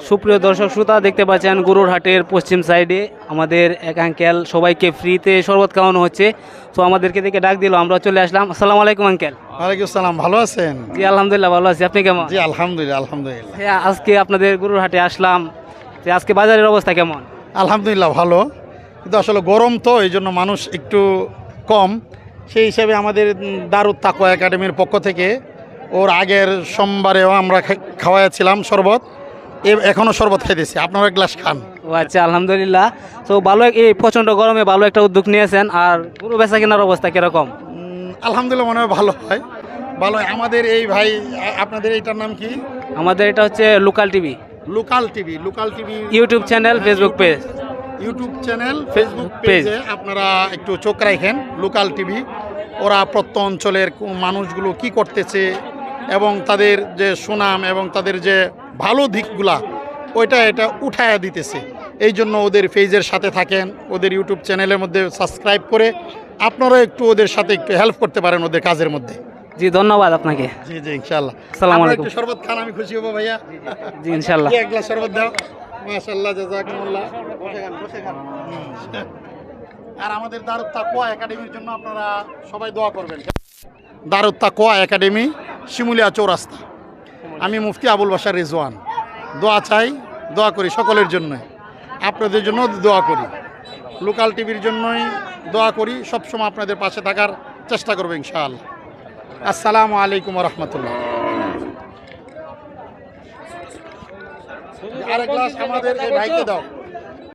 সুপ্রিয় দর্শক শ্রোতা, দেখতে পাচ্ছেন গরুর হাটের পশ্চিম সাইডে আমাদের এক আঙ্কেল সবাইকে ফ্রিতে শরবত খাওয়ানো হচ্ছে। তো আমাদেরকে দেখে ডাক দিল, আমরা চলে আসলাম। আসসালামু আলাইকুম আঙ্কেল। ওয়ালাইকুম আসসালাম, ভালো আছেন? জি আলহামদুলিল্লাহ ভালো আছি, আপনি কেমন? জি আলহামদুলিল্লাহ আলহামদুলিল্লাহ। হ্যাঁ, আজকে আপনাদের গরুর হাটে আসলাম। যে আজকে বাজারের অবস্থা কেমন? আলহামদুলিল্লাহ ভালো, কিন্তু আসলে গরম তো এই জন্য মানুষ একটু কম। সেই হিসাবে আমাদের দারুদ তাকওয়া একাডেমির পক্ষ থেকে ওর আগের সোমবারেও আমরা খাওয়াইছিলাম শরবত, এখনও শরবত খাইতেছি, আপনারা এক গ্লাস খান। ও আচ্ছা, আলহামদুলিল্লাহ। তো ভালো এই প্রচণ্ড গরমে ভালো একটা উদ্যোগ নিয়েছেন। আর গরু বেচা কেনার অবস্থা কিরকম? আলহামদুলিল্লাহ মনে হয় ভালো হয়, ভালো হয়। আমাদের এই ভাই, আপনাদের এইটার নাম কি? আমাদের এটা হচ্ছে local TV, local TV. Local TV YouTube channel, Facebook page. YouTube channel, Facebook পেজে আপনারা একটু চোখ রাখেন। লোকাল টিভি, ওরা প্রত্যন্ত অঞ্চলের মানুষগুলো কি করতেছে এবং তাদের যে সুনাম এবং তাদের যে ভালো দিকগুলা এটা উঠায়া দিতেছে। এই জন্য ওদের পেজের সাথে থাকেন, ওদের ইউটিউব চ্যানেলের মধ্যে সাবস্ক্রাইব করে আপনারা একটু ওদের সাথে একটু হেল্প করতে পারেন ওদের কাজের মধ্যে। জি ধন্যবাদ আপনাকে। জি জি ইনশাআল্লাহ। আসসালামু আলাইকুম। একটু শরবত খান, আমি খুশি হব ভাইয়া। জি ইনশাআল্লাহ। এক গ্লাস শরবত দাও। মাশাআল্লাহ, জাযাকুমুল্লাহ। আর আমাদের দারুদ তাকওয়া একাডেমির জন্য আপনারা সবাই দোয়া করবেন। দারুদ তাকওয়া একাডেমি, শিমুলিয়া চৌরাস্তা। আমি মুফতি আবুল বাশার রিজওয়ান। দোয়া চাই, দোয়া করি সকলের জন্য, আপনাদের জন্য দোয়া করি, লোকাল টিভির জন্যই দোয়া করি। সবসময় আপনাদের পাশে থাকার চেষ্টা করবো ইনশাআল্লাহ। আসসালামু আলাইকুম ওয়া রাহমাতুল্লাহ। আরেক গ্লাস আমাদের এই ভাইকে দাও।